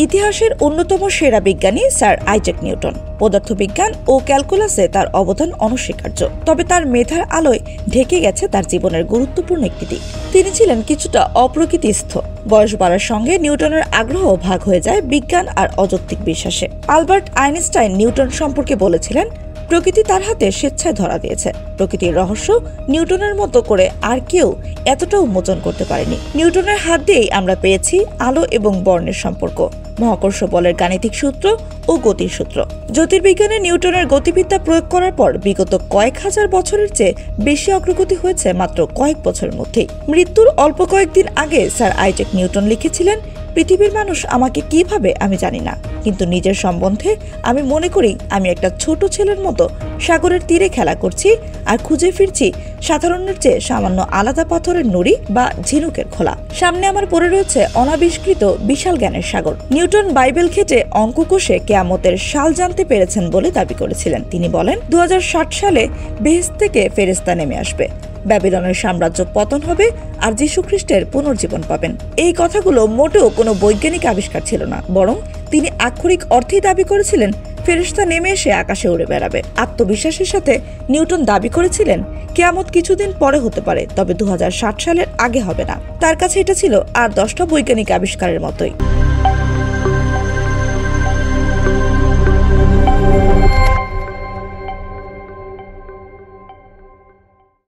ইতিহাসের অন্যতম সেরা বিজ্ঞানী স্যার আইজ্যাক নিউটন। পদার্থবিজ্ঞান ও ক্যালকুলাসে তার অবদান অনস্বীকার্য, তবে তার মেধার আলোয় ঢেকে গেছে তার জীবনের গুরুত্বপূর্ণ একটি দিক। তিনি ছিলেন কিছুটা অপ্রকৃতিস্থ। বয়স বাড়ার সঙ্গে নিউটনের আগ্রহ ভাগ হয়ে যায় বিজ্ঞান আর অযৌক্তিক বিশ্বাসে। আলবার্ট আইনস্টাইন নিউটন সম্পর্কে বলেছিলেন, প্রকৃতি তার হাতে স্বেচ্ছায় ধরা দিয়েছে। প্রকৃতির রহস্য নিউটনের মতো করে আর কেউ এতটা উন্মোচন করতে পারেনি। নিউটনের হাত দিয়েই আমরা পেয়েছি আলো এবং বর্ণের সম্পর্ক, মহাকর্ষ বলের গাণিতিক সূত্র ও গতির সূত্র। জ্যোতির্বিজ্ঞানে নিউটনের গতিবিদ্যা প্রয়োগ করার পর বিগত কয়েক হাজার বছরের চেয়ে বেশি অগ্রগতি হয়েছে মাত্র কয়েক বছরের মধ্যেই। মৃত্যুর অল্প কয়েকদিন আগে স্যার আইজ্যাক নিউটন লিখেছিলেন, পৃথিবীর মানুষ আমাকে কি ভাবে আমি জানি না, কিন্তু নিজের সম্বন্ধে আমি মনে করি আমি একটা ছোট ছেলের মতো সাগরের তীরে খেলা করছি আর খুঁজে ফিরছি সাধারণের চেয়ে সামান্য আলাদা পাথরের নুড়ি বা ঝিনুকের খোলা। সামনে আমার পড়ে রয়েছে অনাবিষ্কৃত বিশাল জ্ঞানের সাগর। নিউটন বাইবেল ঘেঁটে অঙ্ক কষে কিয়ামতের সাল জানতে পেরেছেন বলে দাবি করেছিলেন। তিনি বলেন, 2060 সালে বেহেশত থেকে ফেরেশতা নেমে আসবে, ব্যাবিলনের সাম্রাজ্য পতন হবে আর যীশু খ্রিস্টের পুনর্জীবন পাবেন। এই কথাগুলো মোটেও কোনো বৈজ্ঞানিক আবিষ্কার ছিল না, বরং তিনি আক্ষরিক অর্থেই দাবি করেছিলেন ফেরেশতা নেমে এসে আকাশে উড়ে বেড়াবে। আত্মবিশ্বাসের সাথে নিউটন দাবি করেছিলেন, কিয়ামত কিছুদিন পরে হতে পারে, তবে 2060 সালের আগে হবে না। তার কাছে এটা ছিল আর 10টা বৈজ্ঞানিক আবিষ্কারের মতোই।